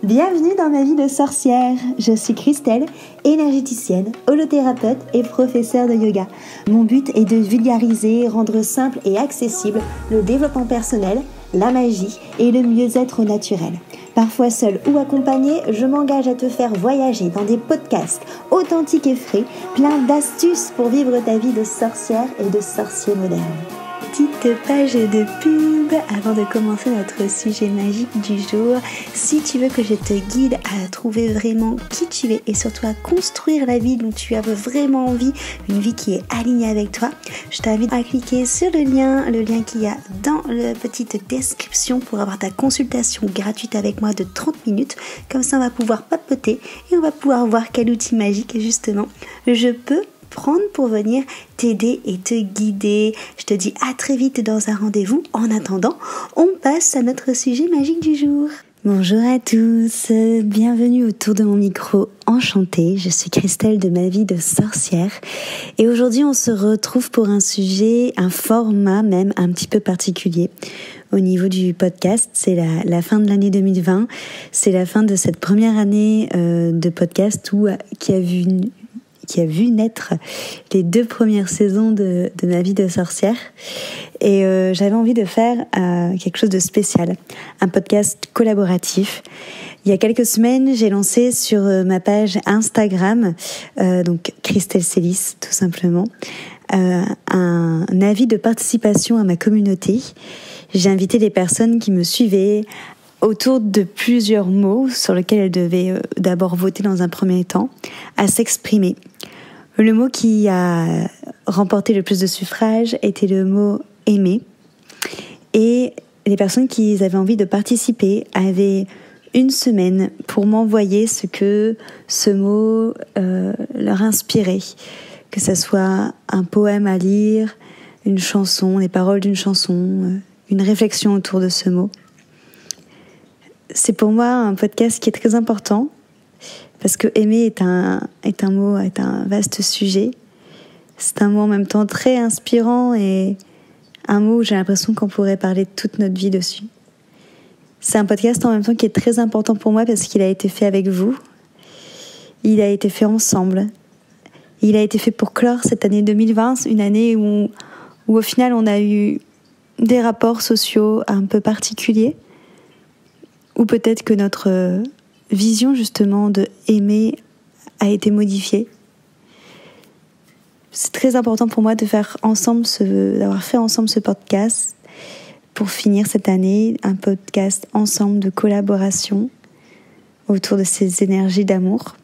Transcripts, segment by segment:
Bienvenue dans ma vie de sorcière. Je suis Christelle, énergéticienne, holothérapeute et professeure de yoga. Mon but est de vulgariser, rendre simple et accessible le développement personnel, la magie et le mieux-être naturel. Parfois seule ou accompagnée, je m'engage à te faire voyager dans des podcasts authentiques et frais, plein d'astuces pour vivre ta vie de sorcière et de sorcier moderne. Petite page de pub avant de commencer notre sujet magique du jour. Si tu veux que je te guide à trouver vraiment qui tu es et surtout à construire la vie dont tu as vraiment envie, une vie qui est alignée avec toi, je t'invite à cliquer sur le lien qu'il y a dans la petite description pour avoir ta consultation gratuite avec moi de 30 minutes. Comme ça, on va pouvoir papoter et on va pouvoir voir quel outil magique justement je peux prendre pour venir t'aider et te guider. Je te dis à très vite dans un rendez-vous. En attendant, on passe à notre sujet magique du jour. Bonjour à tous, bienvenue autour de mon micro enchantée. Je suis Christelle de ma vie de sorcière et aujourd'hui on se retrouve pour un sujet, un format même un petit peu particulier. Au niveau du podcast, c'est la fin de l'année 2020, c'est la fin de cette première année de podcast qui a vu naître les 2 premières saisons de ma vie de sorcière. Et j'avais envie de faire quelque chose de spécial, un podcast collaboratif. Il y a quelques semaines, j'ai lancé sur ma page Instagram, donc Christelle Célis tout simplement, un avis de participation à ma communauté. J'ai invité les personnes qui me suivaient autour de plusieurs mots sur lesquels elles devaient d'abord voter dans un premier temps, à s'exprimer. Le mot qui a remporté le plus de suffrages était le mot « aimer ». Et les personnes qui avaient envie de participer avaient une semaine pour m'envoyer ce que ce mot leur inspirait. Que ce soit un poème à lire, une chanson, les paroles d'une chanson, une réflexion autour de ce mot. C'est pour moi un podcast qui est très important parce que aimer est un vaste sujet. C'est un mot en même temps très inspirant et un mot où j'ai l'impression qu'on pourrait parler toute notre vie dessus. C'est un podcast en même temps qui est très important pour moi parce qu'il a été fait avec vous. Il a été fait ensemble. Il a été fait pour clore cette année 2020, une année où au final on a eu des rapports sociaux un peu particuliers. Ou peut-être que notre vision justement de aimer a été modifiée. C'est très important pour moi d'avoir fait ensemble ce podcast pour finir cette année, un podcast ensemble de collaboration autour de ces énergies d'amour.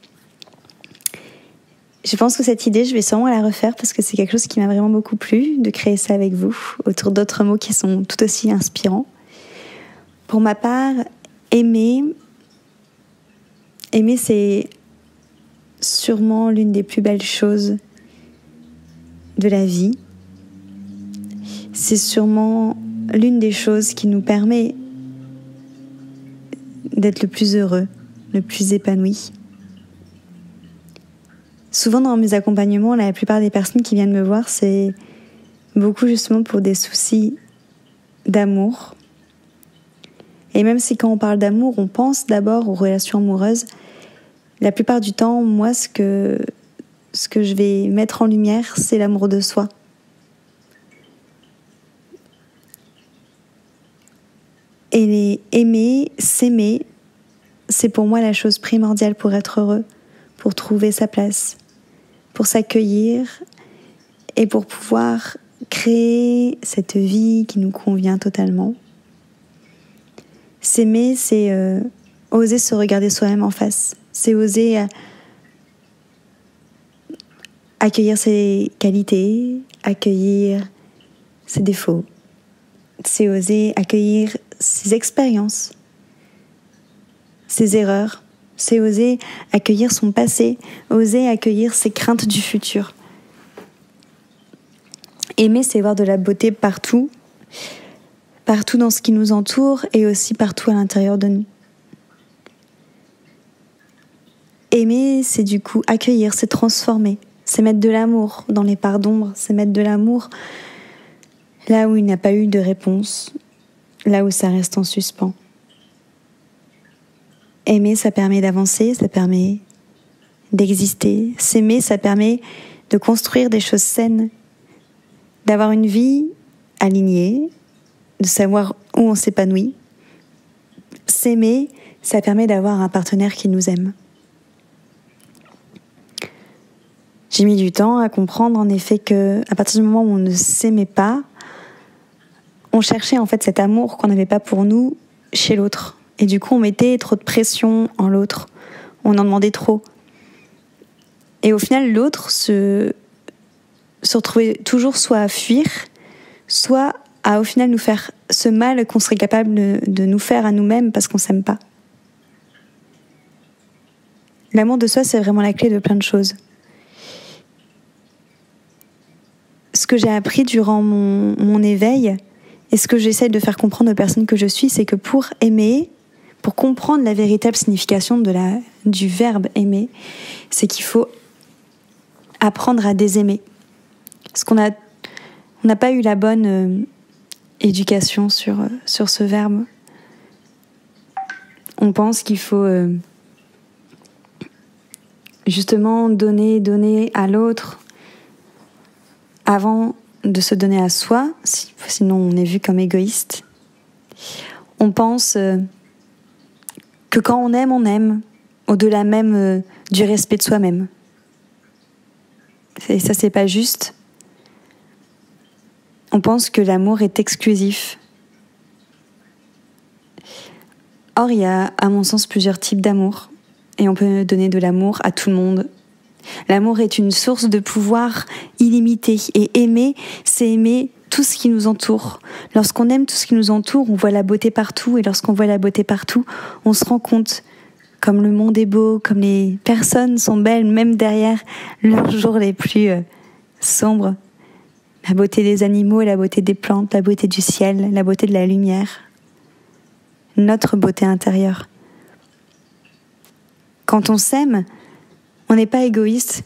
Je pense que cette idée, je vais sûrement la refaire parce que c'est quelque chose qui m'a vraiment beaucoup plu, de créer ça avec vous, autour d'autres mots qui sont tout aussi inspirants. Pour ma part, aimer, c'est sûrement l'une des plus belles choses de la vie. C'est sûrement l'une des choses qui nous permet d'être le plus heureux, le plus épanoui. Souvent dans mes accompagnements, la plupart des personnes qui viennent me voir, c'est beaucoup justement pour des soucis d'amour. Et même si quand on parle d'amour, on pense d'abord aux relations amoureuses, la plupart du temps, moi, ce que je vais mettre en lumière, c'est l'amour de soi. Et aimer, s'aimer, c'est pour moi la chose primordiale pour être heureux, pour trouver sa place, pour s'accueillir et pour pouvoir créer cette vie qui nous convient totalement. S'aimer, c'est oser se regarder soi-même en face. C'est oser accueillir ses qualités, accueillir ses défauts. C'est oser accueillir ses expériences, ses erreurs. C'est oser accueillir son passé, oser accueillir ses craintes du futur. Aimer, c'est voir de la beauté partout dans ce qui nous entoure et aussi partout à l'intérieur de nous. Aimer, c'est du coup accueillir, c'est transformer, c'est mettre de l'amour dans les parts d'ombre, c'est mettre de l'amour là où il n'y a pas eu de réponse, là où ça reste en suspens. Aimer, ça permet d'avancer, ça permet d'exister. S'aimer, ça permet de construire des choses saines, d'avoir une vie alignée, de savoir où on s'épanouit. S'aimer, ça permet d'avoir un partenaire qui nous aime. J'ai mis du temps à comprendre en effet que à partir du moment où on ne s'aimait pas, on cherchait en fait cet amour qu'on n'avait pas pour nous chez l'autre. Et du coup, on mettait trop de pression en l'autre. On en demandait trop. Et au final, l'autre se retrouvait toujours soit à fuir, soit à au final nous faire ce mal qu'on serait capable de nous faire à nous-mêmes parce qu'on s'aime pas. L'amour de soi, c'est vraiment la clé de plein de choses. Ce que j'ai appris durant mon éveil et ce que j'essaie de faire comprendre aux personnes que je suis, c'est que pour aimer, pour comprendre la véritable signification du verbe aimer, c'est qu'il faut apprendre à désaimer. Parce qu'on n'a pas eu la bonne éducation sur ce verbe. On pense qu'il faut justement donner à l'autre avant de se donner à soi, sinon on est vu comme égoïste. On pense que quand on aime, au-delà même du respect de soi-même. Et ça, c'est pas juste. On pense que l'amour est exclusif. Or, il y a, à mon sens, plusieurs types d'amour. Et on peut donner de l'amour à tout le monde. L'amour est une source de pouvoir illimité. Et aimer, c'est aimer tout ce qui nous entoure. Lorsqu'on aime tout ce qui nous entoure, on voit la beauté partout. Et lorsqu'on voit la beauté partout, on se rend compte comme le monde est beau, comme les personnes sont belles, même derrière leurs jours les plus sombres. La beauté des animaux, la beauté des plantes, la beauté du ciel, la beauté de la lumière. Notre beauté intérieure. Quand on s'aime, on n'est pas égoïste,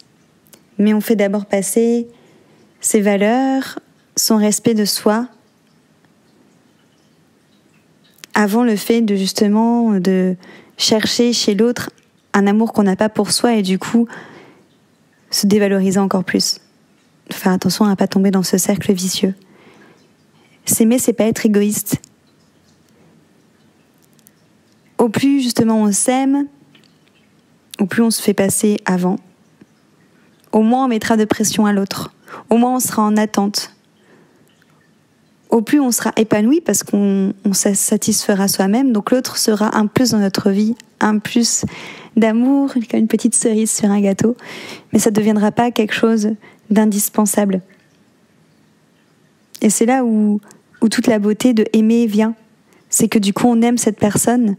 mais on fait d'abord passer ses valeurs, son respect de soi, avant le fait de justement de chercher chez l'autre un amour qu'on n'a pas pour soi et du coup se dévaloriser encore plus. Faire attention à ne pas tomber dans ce cercle vicieux. S'aimer, c'est pas être égoïste. Au plus justement on s'aime, au plus on se fait passer avant, au moins on mettra de pression à l'autre, au moins on sera en attente. Au plus on sera épanoui parce qu'on se satisfera soi-même, donc l'autre sera un plus dans notre vie, un plus d'amour, comme une petite cerise sur un gâteau, mais ça ne deviendra pas quelque chose d'indispensable. Et c'est là où toute la beauté de aimer vient, c'est que du coup on aime cette personne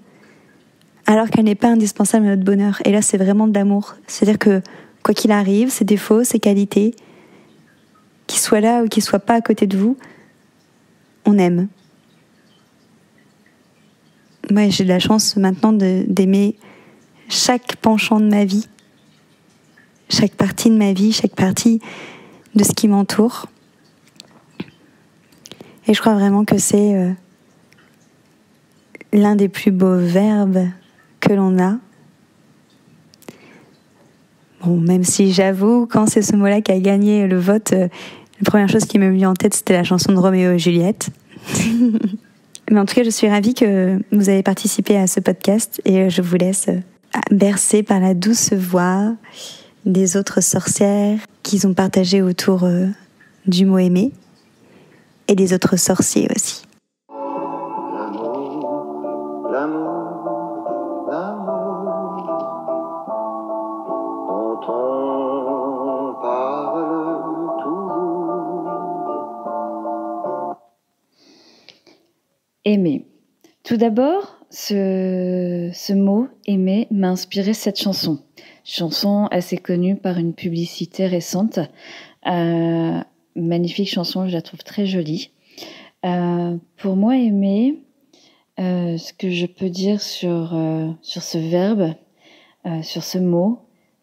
alors qu'elle n'est pas indispensable à notre bonheur. Et là c'est vraiment de l'amour, c'est-à-dire que quoi qu'il arrive, ses défauts, ses qualités, qu'il soit là ou qu'il soit pas à côté de vous, on aime. Moi, j'ai de la chance maintenant d'aimer chaque penchant de ma vie, chaque partie de ma vie, chaque partie de ce qui m'entoure. Et je crois vraiment que c'est l'un des plus beaux verbes que l'on a. Bon, même si j'avoue, quand c'est ce mot-là qui a gagné le vote, la première chose qui m'est venue en tête, c'était la chanson de Roméo et Juliette. Mais en tout cas, je suis ravie que vous avez participé à ce podcast et je vous laisse bercer par la douce voix des autres sorcières qu'ils ont partagé autour du mot aimer et des autres sorciers aussi. L'amour, l'amour, l'amour, dont on parle toujours. Aimer. Tout d'abord, ce mot aimer m'a inspiré cette chanson. Chanson assez connue par une publicité récente. Magnifique chanson, je la trouve très jolie. Pour moi, aimer, ce que je peux dire sur ce verbe, sur ce mot,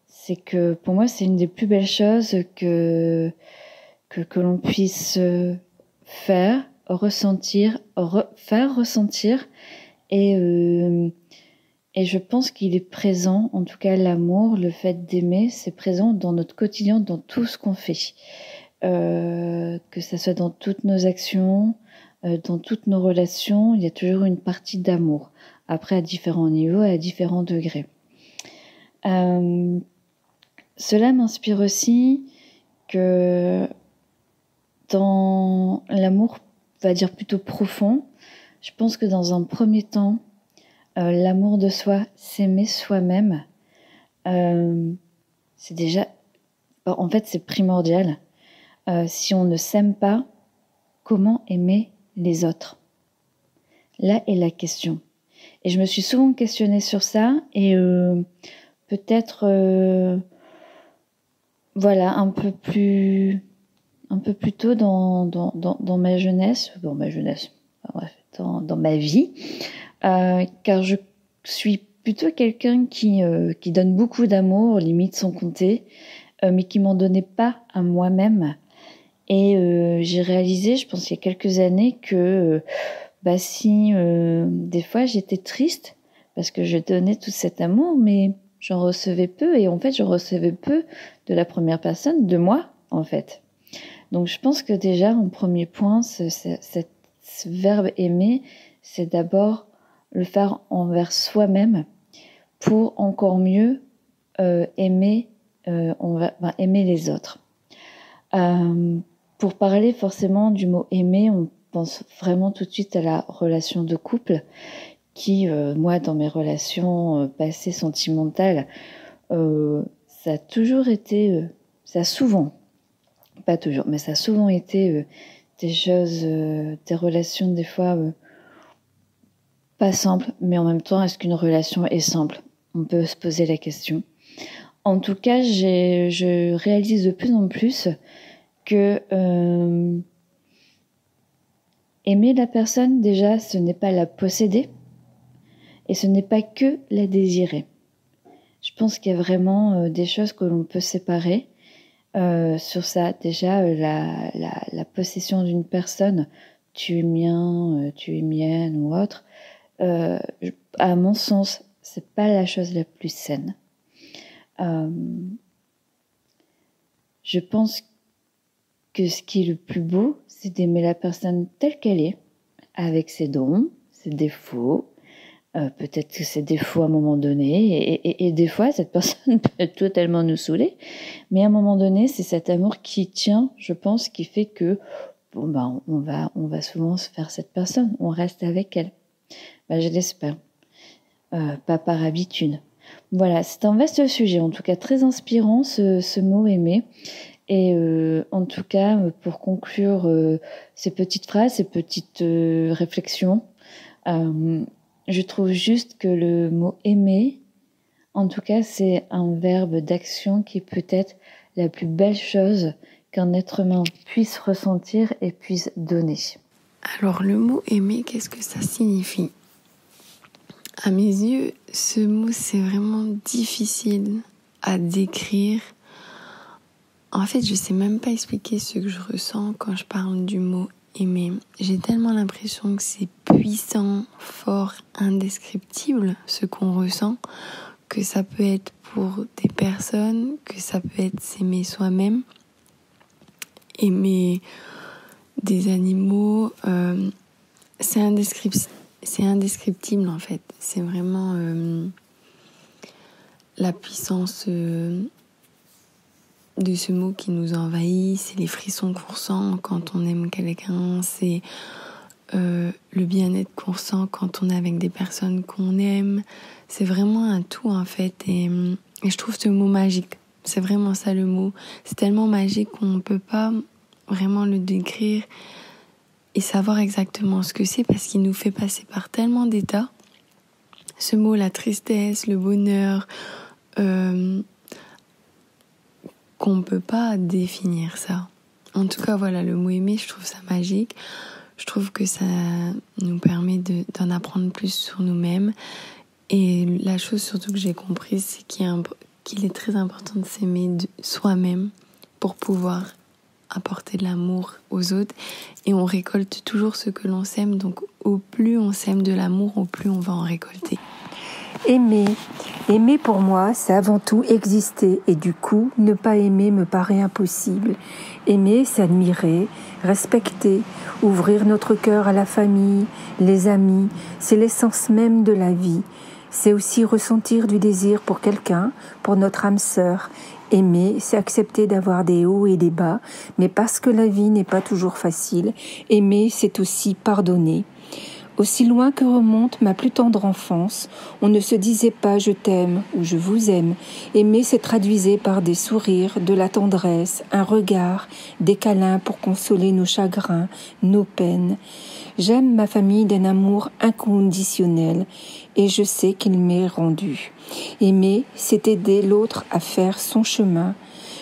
c'est que pour moi, c'est une des plus belles choses que l'on puisse faire ressentir et Et je pense qu'il est présent, en tout cas l'amour, le fait d'aimer, c'est présent dans notre quotidien, dans tout ce qu'on fait. Que ça soit dans toutes nos actions, dans toutes nos relations, il y a toujours une partie d'amour. Après, à différents niveaux et à différents degrés. Cela m'inspire aussi que dans l'amour, on va dire plutôt profond, je pense que dans un premier temps, l'amour de soi, s'aimer soi-même, c'est déjà, en fait, c'est primordial. Si on ne s'aime pas, comment aimer les autres? Là est la question. Et je me suis souvent questionnée sur ça, et peut-être, voilà, un peu plus tôt dans ma jeunesse, dans ma vie, car je suis plutôt quelqu'un qui donne beaucoup d'amour, limite sans compter, mais qui m'en donnait pas à moi-même. Et j'ai réalisé, je pense il y a quelques années, que si des fois j'étais triste parce que je donnais tout cet amour, mais j'en recevais peu, et en fait je recevais peu de la première personne, de moi en fait. Donc je pense que déjà en premier point, ce verbe aimer, c'est d'abord le faire envers soi-même pour encore mieux aimer les autres. Pour parler forcément du mot aimer, on pense vraiment tout de suite à la relation de couple qui, moi, dans mes relations passées sentimentales, ça a toujours été, ça a souvent, pas toujours, mais ça a souvent été des choses, des relations des fois pas simples, mais en même temps, est-ce qu'une relation est simple? On peut se poser la question. En tout cas, je réalise de plus en plus que aimer la personne, déjà, ce n'est pas la posséder, et ce n'est pas que la désirer. Je pense qu'il y a vraiment des choses que l'on peut séparer sur ça. Déjà, la possession d'une personne, tu es mien, tu es mienne ou autre, à mon sens, c'est pas la chose la plus saine. Je pense que ce qui est le plus beau, c'est d'aimer la personne telle qu'elle est, avec ses dons, ses défauts, peut-être que ses défauts à un moment donné, et des fois, cette personne peut totalement nous saouler, mais à un moment donné, c'est cet amour qui tient, je pense, qui fait que on va souvent se faire cette personne, on reste avec elle. Je l'espère, pas par habitude. Voilà, c'est un vaste sujet, en tout cas très inspirant ce mot aimer. Et en tout cas, pour conclure ces petites phrases, ces petites réflexions, je trouve juste que le mot aimer, en tout cas, c'est un verbe d'action qui est peut-être la plus belle chose qu'un être humain puisse ressentir et puisse donner. Alors, le mot aimer, qu'est-ce que ça signifie? À mes yeux, ce mot, c'est vraiment difficile à décrire. En fait, je sais même pas expliquer ce que je ressens quand je parle du mot aimer. J'ai tellement l'impression que c'est puissant, fort, indescriptible, ce qu'on ressent, que ça peut être pour des personnes, que ça peut être s'aimer soi-même, aimer des animaux. C'est indescriptible en fait. C'est vraiment la puissance de ce mot qui nous envahit. C'est les frissons qu'on ressent quand on aime quelqu'un. C'est le bien-être qu'on ressent quand on est avec des personnes qu'on aime. C'est vraiment un tout en fait. Et je trouve ce mot magique. C'est vraiment ça le mot. C'est tellement magique qu'on ne peut pas vraiment le décrire et savoir exactement ce que c'est parce qu'il nous fait passer par tellement d'états. Ce mot, la tristesse, le bonheur, qu'on ne peut pas définir ça. En tout cas, voilà, le mot aimer, je trouve ça magique. Je trouve que ça nous permet d'en apprendre plus sur nous-mêmes. Et la chose surtout que j'ai comprise, c'est qu'il est très important de s'aimer de soi-même pour pouvoir apporter de l'amour aux autres. Et on récolte toujours ce que l'on sème. Donc au plus on sème de l'amour, au plus on va en récolter. Aimer pour moi, c'est avant tout exister et du coup, ne pas aimer me paraît impossible. Aimer, c'est admirer, respecter, ouvrir notre cœur à la famille, les amis, c'est l'essence même de la vie. C'est aussi ressentir du désir pour quelqu'un, pour notre âme sœur. Aimer, c'est accepter d'avoir des hauts et des bas, mais parce que la vie n'est pas toujours facile, aimer, c'est aussi pardonner. Aussi loin que remonte ma plus tendre enfance, on ne se disait pas « je t'aime » ou « je vous aime ». Aimer se traduisait par des sourires, de la tendresse, un regard, des câlins pour consoler nos chagrins, nos peines. J'aime ma famille d'un amour inconditionnel et je sais qu'il m'est rendu. Aimer, c'est aider l'autre à faire son chemin.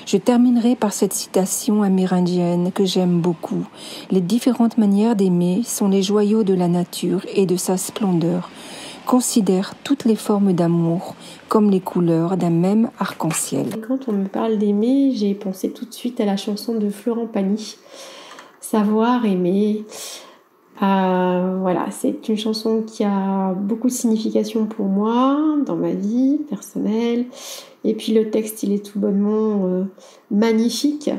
Je terminerai par cette citation amérindienne que j'aime beaucoup. Les différentes manières d'aimer sont les joyaux de la nature et de sa splendeur. Considère toutes les formes d'amour comme les couleurs d'un même arc-en-ciel. Quand on me parle d'aimer, j'ai pensé tout de suite à la chanson de Florent Pagny, Savoir aimer. Voilà, c'est une chanson qui a beaucoup de signification pour moi dans ma vie personnelle. Et puis le texte, il est tout bonnement magnifique.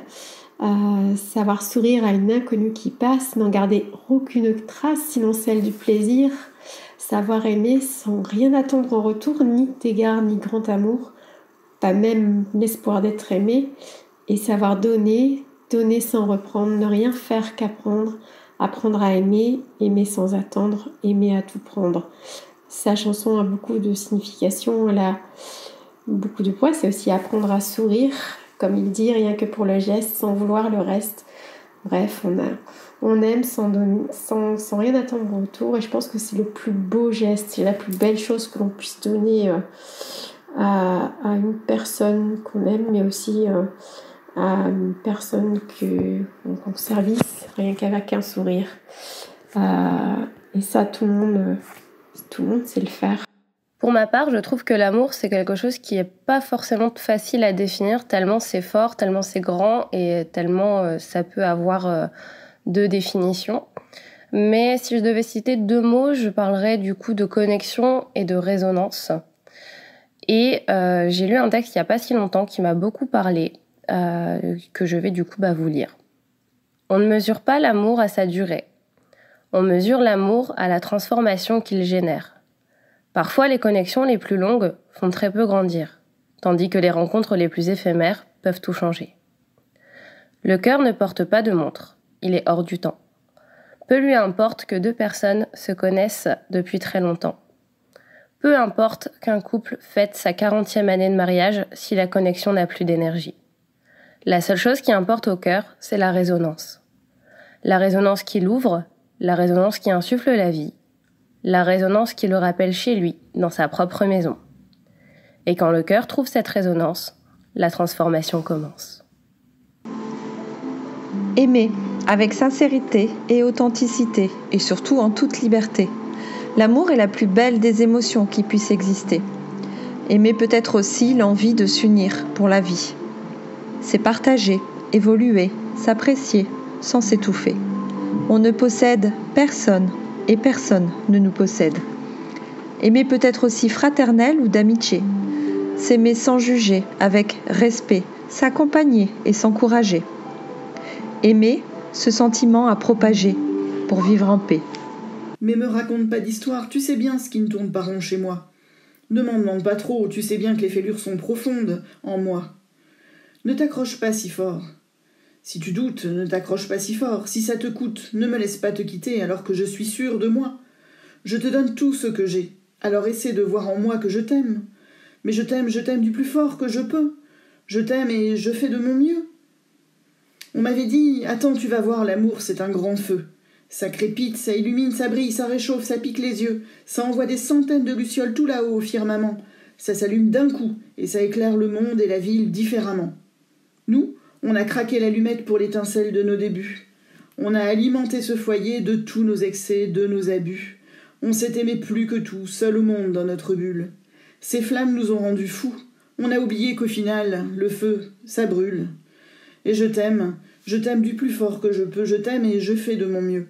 Savoir sourire à une inconnue qui passe, n'en garder aucune trace, sinon celle du plaisir. Savoir aimer sans rien attendre en retour, ni égard, ni grand amour, pas même l'espoir d'être aimé. Et savoir donner, donner sans reprendre, ne rien faire qu'apprendre. Apprendre à aimer, aimer sans attendre, aimer à tout prendre. Sa chanson a beaucoup de signification, elle a beaucoup de poids. C'est aussi apprendre à sourire, comme il dit, rien que pour le geste, sans vouloir le reste. Bref, on aime sans rien attendre en retour. Et je pense que c'est le plus beau geste, c'est la plus belle chose que l'on puisse donner à une personne qu'on aime, mais aussi à une personne qu'on service, rien qu'avec un sourire. Et ça, tout le monde sait le faire. Pour ma part, je trouve que l'amour, c'est quelque chose qui n'est pas forcément facile à définir, tellement c'est fort, tellement c'est grand et tellement ça peut avoir deux définitions. Mais si je devais citer deux mots, je parlerais du coup de connexion et de résonance. Et j'ai lu un texte il n'y a pas si longtemps qui m'a beaucoup parlé, que je vais du coup vous lire. On ne mesure pas l'amour à sa durée. On mesure l'amour à la transformation qu'il génère. Parfois, les connexions les plus longues font très peu grandir, tandis que les rencontres les plus éphémères peuvent tout changer. Le cœur ne porte pas de montre, il est hors du temps. Peu lui importe que deux personnes se connaissent depuis très longtemps. Peu importe qu'un couple fête sa 40e année de mariage si la connexion n'a plus d'énergie. La seule chose qui importe au cœur, c'est la résonance. La résonance qui l'ouvre, la résonance qui insuffle la vie, la résonance qui le rappelle chez lui, dans sa propre maison. Et quand le cœur trouve cette résonance, la transformation commence. Aimer, avec sincérité et authenticité, et surtout en toute liberté. L'amour est la plus belle des émotions qui puissent exister. Aimer peut être aussi l'envie de s'unir pour la vie. C'est partager, évoluer, s'apprécier, sans s'étouffer. On ne possède personne et personne ne nous possède. Aimer peut être aussi fraternel ou d'amitié. S'aimer sans juger, avec respect, s'accompagner et s'encourager. Aimer, ce sentiment à propager pour vivre en paix. Mais me raconte pas d'histoire, tu sais bien ce qui ne tourne pas rond chez moi. Ne m'en demande pas trop, tu sais bien que les fêlures sont profondes en moi. Ne t'accroche pas si fort. Si tu doutes, ne t'accroche pas si fort. Si ça te coûte, ne me laisse pas te quitter alors que je suis sûre de moi. Je te donne tout ce que j'ai. Alors essaie de voir en moi que je t'aime. Mais je t'aime du plus fort que je peux. Je t'aime et je fais de mon mieux. On m'avait dit « Attends, tu vas voir, l'amour, c'est un grand feu. Ça crépite, ça illumine, ça brille, ça réchauffe, ça pique les yeux. Ça envoie des centaines de lucioles tout là-haut au firmament. Ça s'allume d'un coup et ça éclaire le monde et la ville différemment. Nous, on a craqué l'allumette pour l'étincelle de nos débuts. On a alimenté ce foyer de tous nos excès, de nos abus. On s'est aimé plus que tout, seul au monde dans notre bulle. Ces flammes nous ont rendus fous. On a oublié qu'au final, le feu, ça brûle. Et je t'aime du plus fort que je peux, je t'aime et je fais de mon mieux.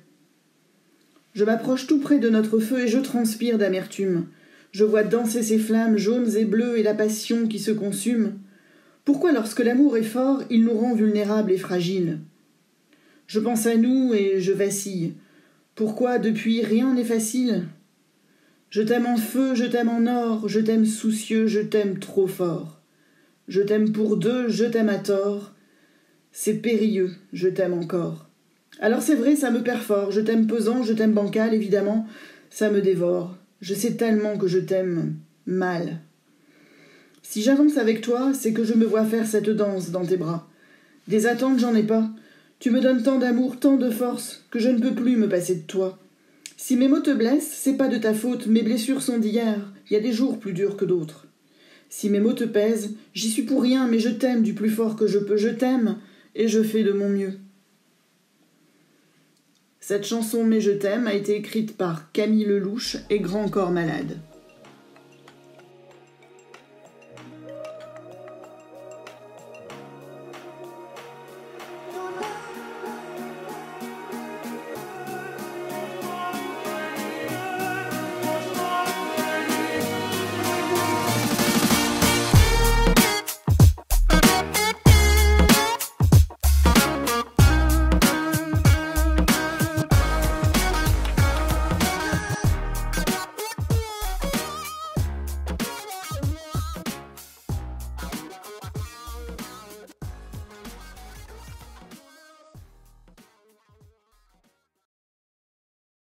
Je m'approche tout près de notre feu et je transpire d'amertume. Je vois danser ces flammes jaunes et bleues et la passion qui se consume. Pourquoi, lorsque l'amour est fort, il nous rend vulnérables et fragiles? Je pense à nous et je vacille. Pourquoi, depuis, rien n'est facile? Je t'aime en feu, je t'aime en or, je t'aime soucieux, je t'aime trop fort. Je t'aime pour deux, je t'aime à tort. C'est périlleux, je t'aime encore. Alors c'est vrai, ça me perd fort, je t'aime pesant, je t'aime bancal, évidemment, ça me dévore. Je sais tellement que je t'aime mal. Si j'avance avec toi, c'est que je me vois faire cette danse dans tes bras. Des attentes, j'en ai pas. Tu me donnes tant d'amour, tant de force, que je ne peux plus me passer de toi. Si mes mots te blessent, c'est pas de ta faute, mes blessures sont d'hier, il y a des jours plus durs que d'autres. Si mes mots te pèsent, j'y suis pour rien, mais je t'aime du plus fort que je peux, je t'aime, et je fais de mon mieux. Cette chanson « Mais je t'aime » a été écrite par Camille Lelouch et Grand Corps Malade.